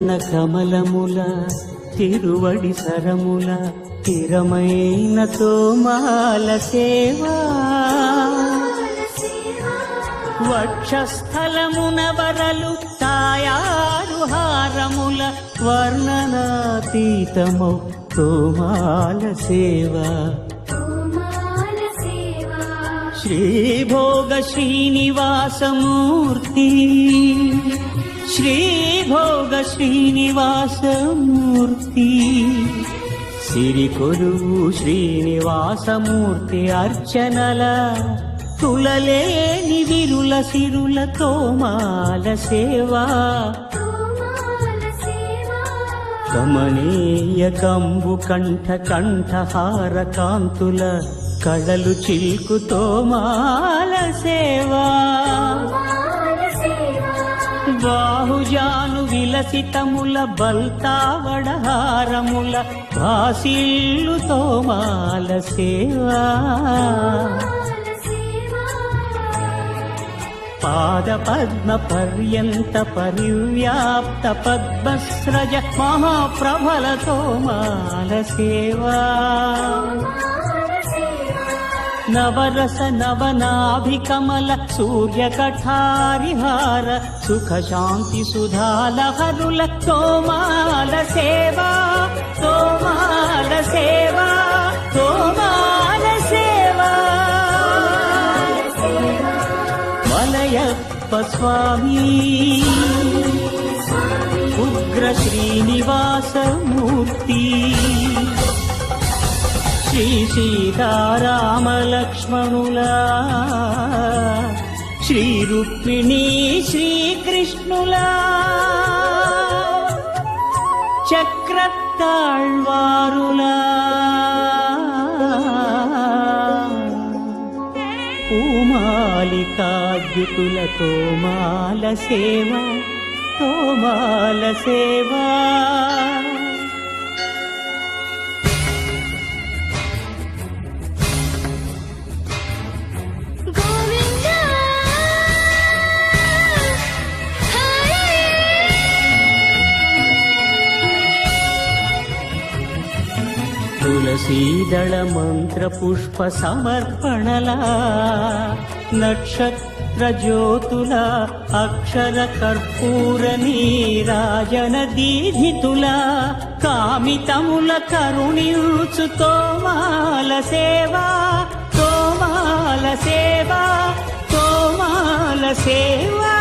కమలముల తిరువడి సరముల తిరమైన తోమాల సేవా వక్షస్థలమున వరలు తాయారు హారముల వర్ణనాతీతమౌ తోమాల సేవా శ్రీభోగ శ్రీనివాసమూర్తి శ్రీభోగ శ్రీనివాసమూర్తి సిరికొలువు శ్రీనివాసమూర్తి అర్చనల తులలేని విరుల సిరుల తోమాల సేవా కమనీయ కంబు కంఠ కంఠహార కాంతుల కళలు చిల్కు తోమాల సేవా బాహుజాను విలసితముల బల్తావడహారముల భాసిల్లు తోమాల సేవా పాద పద్మ పర్యంత పరివ్యాప్త పద్మస్రజ మహాప్రభల తోమాల సేవా నవరస నవనాభికమల సూర్యకఠారిహార సుఖ శాంతి సుధాలహరుల తోమాల సేవా తోమాల సేవా తోమాల సేవా వలయప్ప స్వామి ఉగ్ర శ్రీనివాసమూర్తి శ్రీ సీతారామ లక్ష్మణులా శ్రీ రుక్మిణీ శ్రీకృష్ణులా చక్రతాళ్వారులా పూమాలికాద్యుతుల తోమాల సేవా తోమాల సేవా తులసీదళ మంత్ర పుష్ప సమర్పణల నక్షత్ర జ్యోతుల అక్షర కర్పూర నీరాజన దీధితుల కామితముల కరుణించు తోమాల సేవా తోమాల సేవా తోమాల సేవా